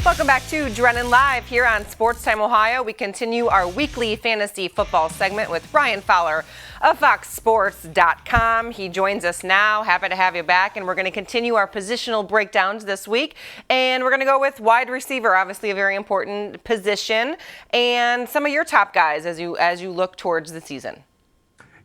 Welcome back to Drennan Live here on Sportstime Ohio. We continue our weekly fantasy football segment with Ryan Fowler of FoxSports.com. He joins us now. Happy to have you back, and we're going to continue our positional breakdowns this week. And we're going to go with wide receiver, obviously a very important position, and some of your top guys as you look towards the season.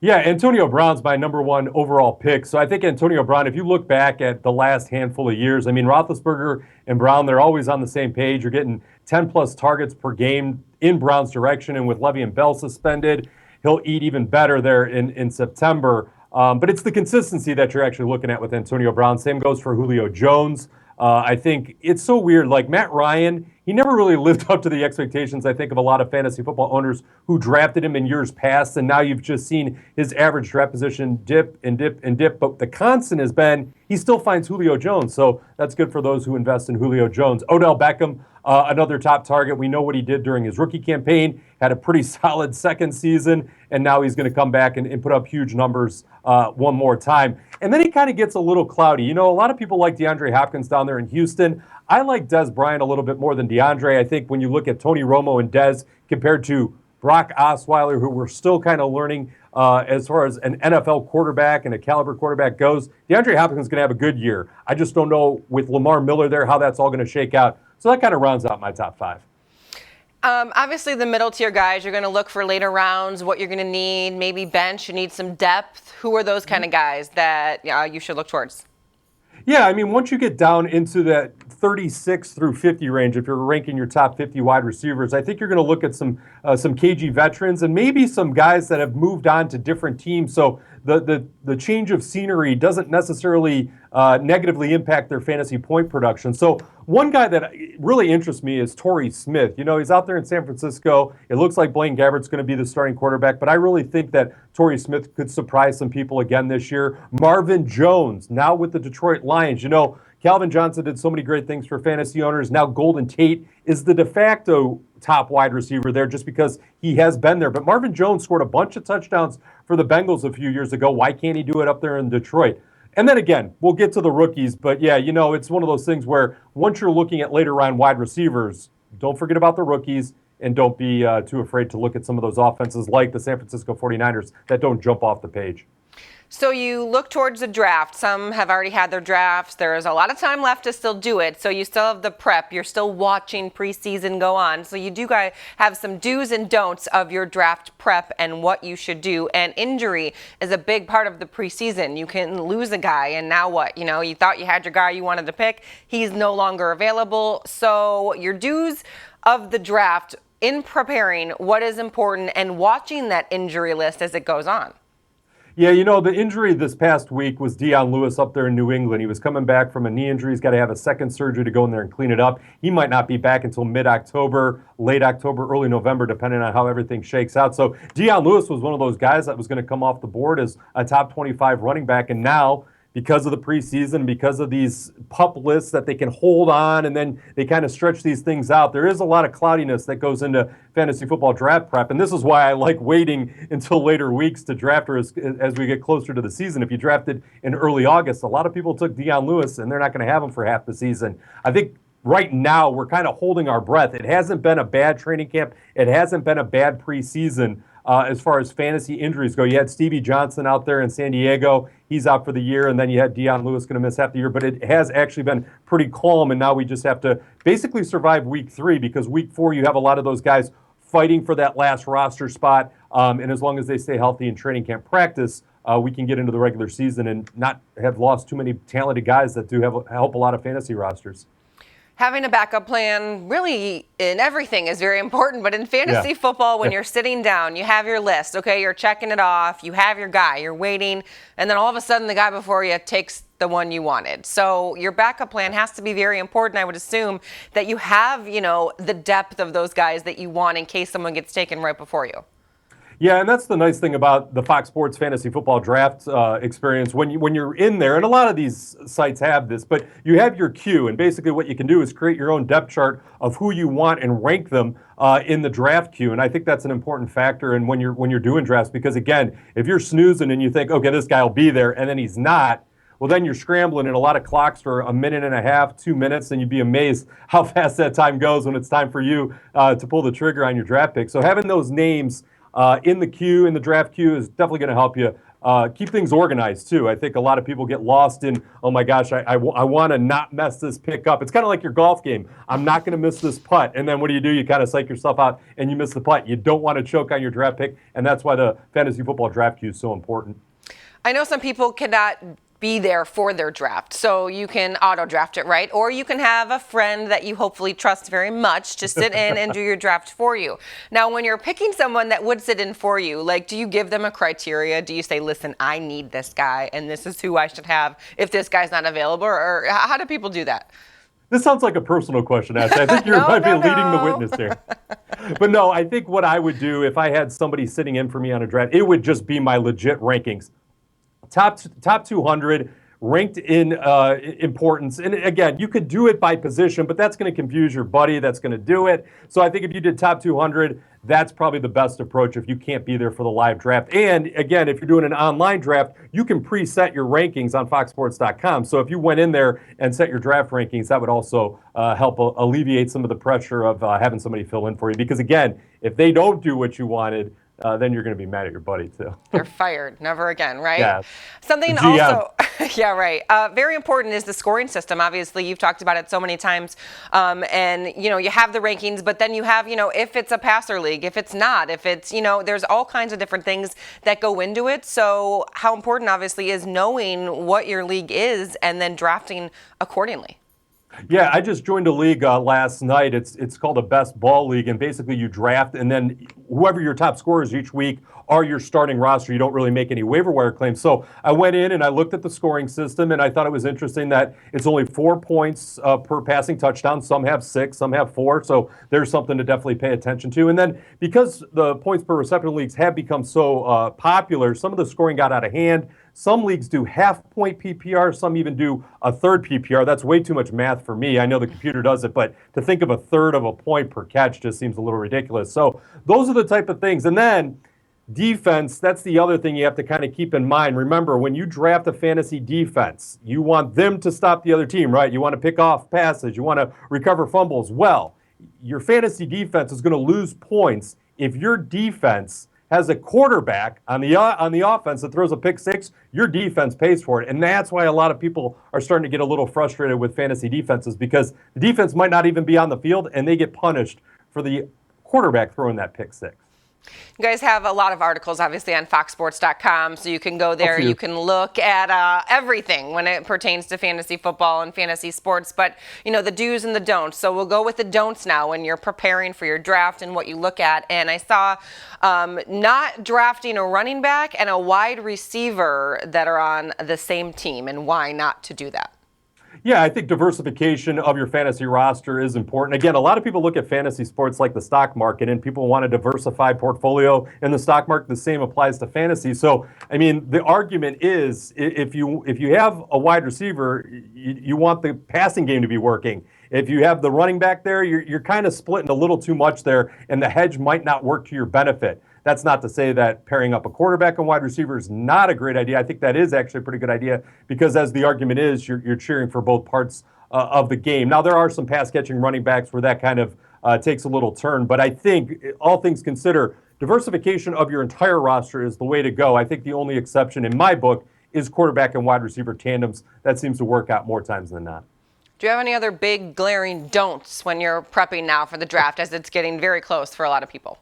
Yeah, Antonio Brown's my number one overall pick. So I think Antonio Brown, if you look back at the last handful of years, I mean, Roethlisberger and Brown, they're always on the same page. You're getting 10-plus targets per game in Brown's direction, and with Le'Veon Bell suspended, he'll eat even better there in September. But it's the consistency that you're actually looking at with Antonio Brown. Same goes for Julio Jones. I think it's so weird. Like Matt Ryan, he never really lived up to the expectations, I think, of a lot of fantasy football owners who drafted him in years past. And now you've just seen his average draft position dip and dip and dip. But the constant has been he still finds Julio Jones. So that's good for those who invest in Julio Jones. Odell Beckham, another top target. We know what he did during his rookie campaign, had a pretty solid second season, and now he's going to come back and put up huge numbers one more time. And then he kind of gets a little cloudy. You know, a lot of people like DeAndre Hopkins down there in Houston. I like Dez Bryant a little bit more than DeAndre. I think when you look at Tony Romo and Dez compared to Brock Osweiler, who we're still kind of learning as far as an NFL quarterback and a caliber quarterback goes, DeAndre Hopkins is going to have a good year. I just don't know with Lamar Miller there how that's all going to shake out. So that kind of rounds out my top five. Obviously, the middle tier guys, you're going to look for later rounds, what you're going to need, maybe bench, you need some depth. Who are those kind of guys that you should look towards? Yeah, I mean, once you get down into that 36 through 50 range, if you're ranking your top 50 wide receivers, I think you're going to look at some KG veterans and maybe some guys that have moved on to different teams. So the change of scenery doesn't necessarily negatively impact their fantasy point production. So one guy that really interests me is Torrey Smith. You know, he's out there in San Francisco. It looks like Blaine Gabbert's going to be the starting quarterback, but I really think that Torrey Smith could surprise some people again this year. Marvin Jones, now with the Detroit Lions. You know, Calvin Johnson did so many great things for fantasy owners. Now Golden Tate is the de facto top wide receiver there just because he has been there. But Marvin Jones scored a bunch of touchdowns for the Bengals a few years ago. Why can't he do it up there in Detroit? And then again, we'll get to the rookies. But yeah, you know, it's one of those things where once you're looking at later round wide receivers, don't forget about the rookies and don't be too afraid to look at some of those offenses like the San Francisco 49ers that don't jump off the page. So you look towards the draft. Some have already had their drafts. There's a lot of time left to still do it. So you still have the prep. You're still watching preseason go on. So you do guys have some do's and don'ts of your draft prep and what you should do. And injury is a big part of the preseason. You can lose a guy, and now what? You know, you thought you had your guy you wanted to pick. He's no longer available. So your do's of the draft in preparing what is important and watching that injury list as it goes on. Yeah, you know, the injury this past week was Dion Lewis up there in New England. He was coming back from a knee injury. He's got to have a second surgery to go in there and clean it up. He might not be back until mid-October, late October, early November, depending on how everything shakes out. So Dion Lewis was one of those guys that was going to come off the board as a top 25 running back. And now, because of the preseason, because of these PUP lists that they can hold on and then they kind of stretch these things out, there is a lot of cloudiness that goes into fantasy football draft prep. And this is why I like waiting until later weeks to draft her as we get closer to the season. If you drafted in early August, a lot of people took Dion Lewis and they're not going to have him for half the season. I think right now we're kind of holding our breath. It hasn't been a bad training camp. It hasn't been a bad preseason. As far as fantasy injuries go, you had Stevie Johnson out there in San Diego. He's out for the year, and then you had Dion Lewis going to miss half the year. But it has actually been pretty calm, and now we just have to basically survive week 3 because week 4 you have a lot of those guys fighting for that last roster spot. And as long as they stay healthy in training camp practice, we can get into the regular season and not have lost too many talented guys that do help a lot of fantasy rosters. Having a backup plan really in everything is very important, but in fantasy football, when you're sitting down, you have your list, okay, you're checking it off, you have your guy, you're waiting, and then all of a sudden the guy before you takes the one you wanted. So your backup plan has to be very important. I would assume that you have, you know, the depth of those guys that you want in case someone gets taken right before you. Yeah, and that's the nice thing about the Fox Sports Fantasy Football Draft experience. When you're in there, and a lot of these sites have this, but you have your queue, and basically what you can do is create your own depth chart of who you want and rank them in the draft queue. And I think that's an important factor. And when you're doing drafts, because again, if you're snoozing and you think, okay, this guy will be there, and then he's not. Well, then you're scrambling, and a lot of clocks for a minute and a half, 2 minutes, and you'd be amazed how fast that time goes when it's time for you to pull the trigger on your draft pick. So having those names in the queue, in the draft queue, is definitely going to help you keep things organized, too. I think a lot of people get lost in, oh, my gosh, I want to not mess this pick up. It's kind of like your golf game. I'm not going to miss this putt. And then what do? You kind of psych yourself out, and you miss the putt. You don't want to choke on your draft pick, and that's why the fantasy football draft queue is so important. I know some people cannot be there for their draft, so you can auto draft it, right? Or you can have a friend that you hopefully trust very much to sit in and do your draft for you. Now, when you're picking someone that would sit in for you, like, do you give them a criteria? Do you say, listen, I need this guy, and this is who I should have if this guy's not available? Or how do people do that? This sounds like a personal question, Ashley. I think you might be leading the witness here. But no, I think what I would do if I had somebody sitting in for me on a draft, it would just be my legit rankings. Top 200 ranked in importance. And again, you could do it by position, but that's going to confuse your buddy that's going to do it. So I think if you did top 200, that's probably the best approach if you can't be there for the live draft. And again, if you're doing an online draft, you can preset your rankings on foxsports.com. So if you went in there and set your draft rankings, that would also help alleviate some of the pressure of having somebody fill in for you. Because again, if they don't do what you wanted, then you're going to be mad at your buddy, too. They're fired. Never again, right? Yeah. Something also, yeah, right. Very important is the scoring system. Obviously, you've talked about it so many times. And, you have the rankings, but then you have, if it's a passer league, if it's not, if it's, there's all kinds of different things that go into it. So how important, obviously, is knowing what your league is and then drafting accordingly. Yeah, I just joined a league last night. It's called a best ball league, and basically you draft, and then whoever your top scorers each week are your starting roster. You don't really make any waiver wire claims. So I went in and I looked at the scoring system, and I thought it was interesting that it's only 4 points per passing touchdown. Some have 6, some have 4. So there's something to definitely pay attention to. And then because the points per reception leagues have become so popular, some of the scoring got out of hand. Some leagues do half-point PPR. Some even do a third PPR. That's way too much math for me. I know the computer does it, but to think of a third of a point per catch just seems a little ridiculous. So those are the type of things. And then defense, that's the other thing you have to kind of keep in mind. Remember, when you draft a fantasy defense, you want them to stop the other team, right? You want to pick off passes. You want to recover fumbles. Well, your fantasy defense is going to lose points if your defense has a quarterback on the offense that throws a pick six. Your defense pays for it. And that's why a lot of people are starting to get a little frustrated with fantasy defenses, because the defense might not even be on the field and they get punished for the quarterback throwing that pick six. You guys have a lot of articles, obviously, on foxsports.com, so you can go there. You can look at everything when it pertains to fantasy football and fantasy sports, but, the do's and the don'ts. So we'll go with the don'ts now when you're preparing for your draft and what you look at. And I saw not drafting a running back and a wide receiver that are on the same team, and why not to do that. Yeah, I think diversification of your fantasy roster is important. Again, a lot of people look at fantasy sports like the stock market, and people want a diversified portfolio in the stock market. The same applies to fantasy. So, the argument is if you have a wide receiver, you want the passing game to be working. If you have the running back there, you're kind of splitting a little too much there, and the hedge might not work to your benefit. That's not to say that pairing up a quarterback and wide receiver is not a great idea. I think that is actually a pretty good idea, because as the argument is, you're cheering for both parts of the game. Now, there are some pass-catching running backs where that kind of takes a little turn, but I think all things considered, diversification of your entire roster is the way to go. I think the only exception in my book is quarterback and wide receiver tandems. That seems to work out more times than not. Do you have any other big glaring don'ts when you're prepping now for the draft, as it's getting very close for a lot of people?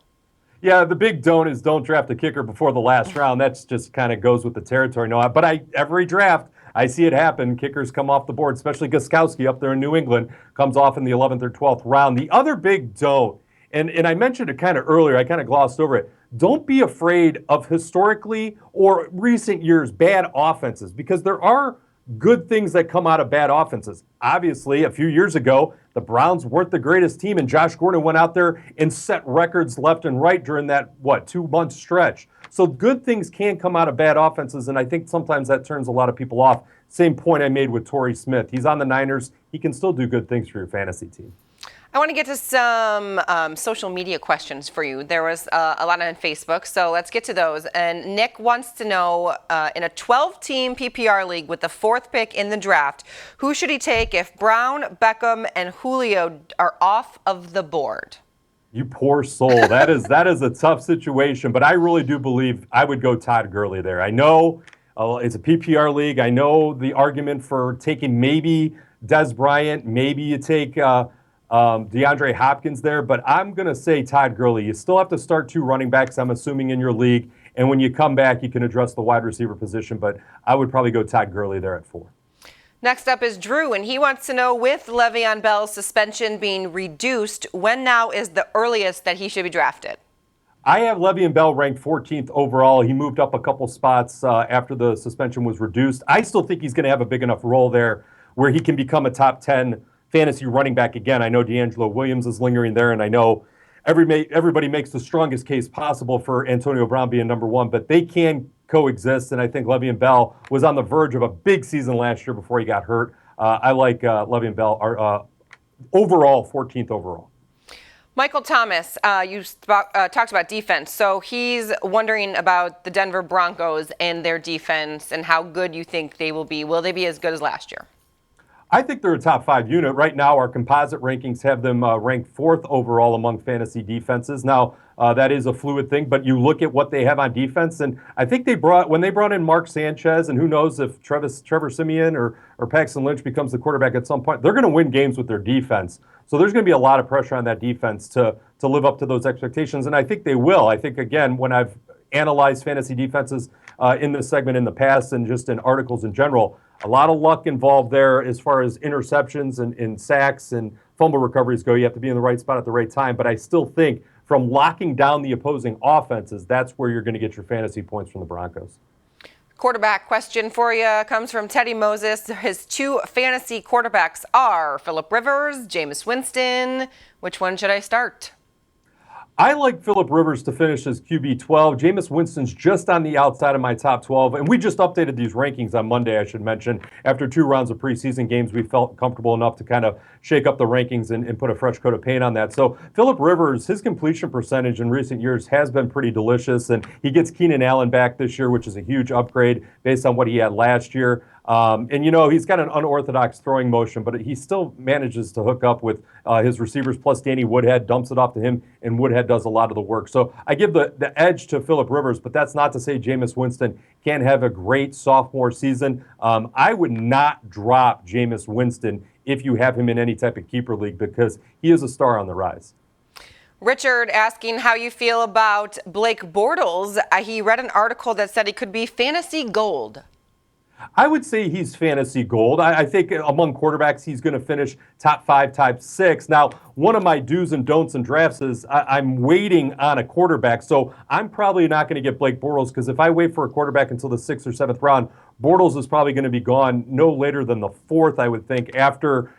Yeah, the big don't is don't draft a kicker before the last round. That's just kind of goes with the territory. No, but every draft, I see it happen. Kickers come off the board, especially Gostkowski up there in New England, comes off in the 11th or 12th round. The other big don't, and I mentioned it kind of earlier, I kind of glossed over it. Don't be afraid of historically or recent years bad offenses, because there are good things that come out of bad offenses. Obviously, a few years ago, the Browns weren't the greatest team, and Josh Gordon went out there and set records left and right during that, 2-month stretch. So good things can come out of bad offenses, and I think sometimes that turns a lot of people off. Same point I made with Torrey Smith. He's on the Niners. He can still do good things for your fantasy team. I want to get to some social media questions for you. There was a lot on Facebook, so let's get to those. And Nick wants to know, in a 12-team PPR league with the 4th pick in the draft, who should he take if Brown, Beckham, and Julio are off of the board? You poor soul. That is a tough situation, but I really do believe I would go Todd Gurley there. I know it's a PPR league. I know the argument for taking maybe Des Bryant, maybe you take DeAndre Hopkins there, but I'm going to say Todd Gurley. You still have to start 2 running backs, I'm assuming, in your league, and when you come back, you can address the wide receiver position, but I would probably go Todd Gurley there at 4. Next up is Drew, and he wants to know, with Le'Veon Bell's suspension being reduced, when now is the earliest that he should be drafted? I have Le'Veon Bell ranked 14th overall. He moved up a couple spots after the suspension was reduced. I still think he's going to have a big enough role there where he can become a top 10 fantasy running back again. I know D'Angelo Williams is lingering there, and I know everybody makes the strongest case possible for Antonio Brown being number 1, but they can coexist, and I think Le'Veon Bell was on the verge of a big season last year before he got hurt. I like Le'Veon Bell, overall, 14th overall. Michael Thomas, you talked about defense, so he's wondering about the Denver Broncos and their defense and how good you think they will be. Will they be as good as last year? I think they're a top 5 unit. Right now, our composite rankings have them ranked 4th overall among fantasy defenses. Now, that is a fluid thing, but you look at what they have on defense, and I think when they brought in Mark Sanchez, and who knows if Trevor Siemian or Paxton Lynch becomes the quarterback at some point, they're going to win games with their defense. So there's going to be a lot of pressure on that defense to live up to those expectations, and I think they will. I think, again, when I've analyzed fantasy defenses in this segment in the past and just in articles in general, a lot of luck involved there as far as interceptions and sacks and fumble recoveries go. You have to be in the right spot at the right time. But I still think from locking down the opposing offenses, that's where you're going to get your fantasy points from the Broncos. Quarterback question for you comes from Teddy Moses. His 2 fantasy quarterbacks are Phillip Rivers, Jameis Winston. Which one should I start? I like Phillip Rivers to finish as QB 12. Jameis Winston's just on the outside of my top 12. And we just updated these rankings on Monday, I should mention. After 2 rounds of preseason games, we felt comfortable enough to kind of shake up the rankings and put a fresh coat of paint on that. So Phillip Rivers, his completion percentage in recent years has been pretty delicious. And he gets Keenan Allen back this year, which is a huge upgrade based on what he had last year. And, he's got an unorthodox throwing motion, but he still manages to hook up with his receivers, plus Danny Woodhead dumps it off to him, and Woodhead does a lot of the work. So I give the edge to Phillip Rivers, but that's not to say Jameis Winston can't have a great sophomore season. I would not drop Jameis Winston if you have him in any type of keeper league because he is a star on the rise. Richard asking how you feel about Blake Bortles. He read an article that said he could be fantasy gold. I would say he's fantasy gold. I think among quarterbacks, he's going to finish top 5, top 6. Now, one of my do's and don'ts in drafts is I'm waiting on a quarterback. So I'm probably not going to get Blake Bortles because if I wait for a quarterback until the 6th or 7th round, Bortles is probably going to be gone no later than the 4th, I would think, after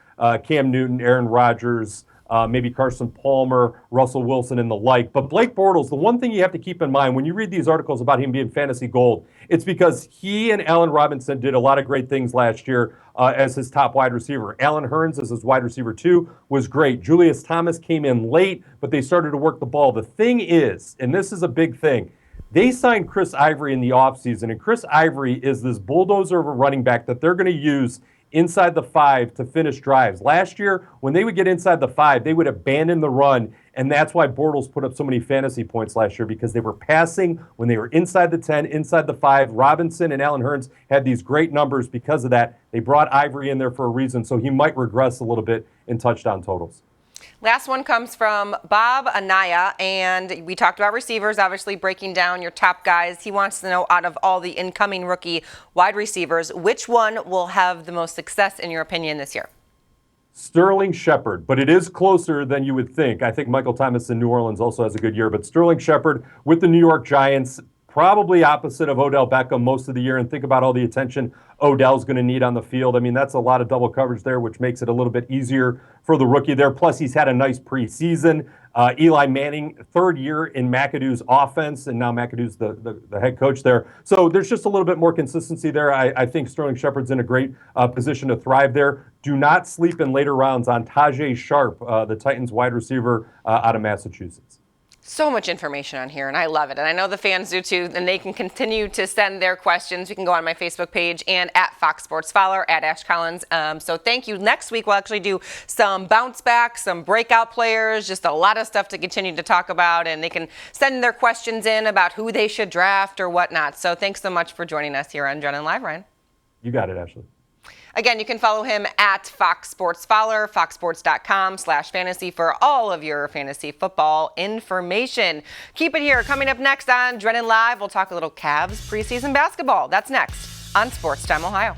Cam Newton, Aaron Rodgers, maybe Carson Palmer, Russell Wilson, and the like. But Blake Bortles, the one thing you have to keep in mind when you read these articles about him being fantasy gold, it's because he and Allen Robinson did a lot of great things last year as his top wide receiver. Allen Hurns as his wide receiver 2 was great. Julius Thomas came in late, but they started to work the ball. The thing is, and this is a big thing, they signed Chris Ivory in the offseason, and Chris Ivory is this bulldozer of a running back that they're going to use inside the 5 to finish drives. Last year, when they would get inside the 5, they would abandon the run, and that's why Bortles put up so many fantasy points last year because they were passing when they were inside the 10, inside the 5. Robinson and Allen Hurns had these great numbers because of that. They brought Ivory in there for a reason, so he might regress a little bit in touchdown totals. Last one comes from Bob Anaya, and we talked about receivers, obviously breaking down your top guys. He wants to know, out of all the incoming rookie wide receivers, which one will have the most success in your opinion this year? Sterling Shepard, but it is closer than you would think. I think Michael Thomas in New Orleans also has a good year, but Sterling Shepard with the New York Giants, probably opposite of Odell Beckham most of the year. And think about all the attention Odell's going to need on the field. I mean, that's a lot of double coverage there, which makes it a little bit easier for the rookie there. Plus, he's had a nice preseason. Eli Manning, third year in McAdoo's offense, and now McAdoo's the head coach there. So there's just a little bit more consistency there. I think Sterling Shepard's in a great position to thrive there. Do not sleep in later rounds on Tajay Sharp, the Titans wide receiver out of Massachusetts. So much information on here, and I love it. And I know the fans do too, and they can continue to send their questions. You can go on my Facebook page and at Fox Sports Fowler, at Ash Collins. So thank you. Next week, we'll actually do some bounce back, some breakout players, just a lot of stuff to continue to talk about, and they can send their questions in about who they should draft or whatnot. So thanks so much for joining us here on Drennan Live, Ryan. You got it, Ashley. Again, you can follow him at Fox Sports Fowler, foxsports.com/fantasy for all of your fantasy football information. Keep it here. Coming up next on Drennan Live, we'll talk a little Cavs preseason basketball. That's next on Sportstime Ohio.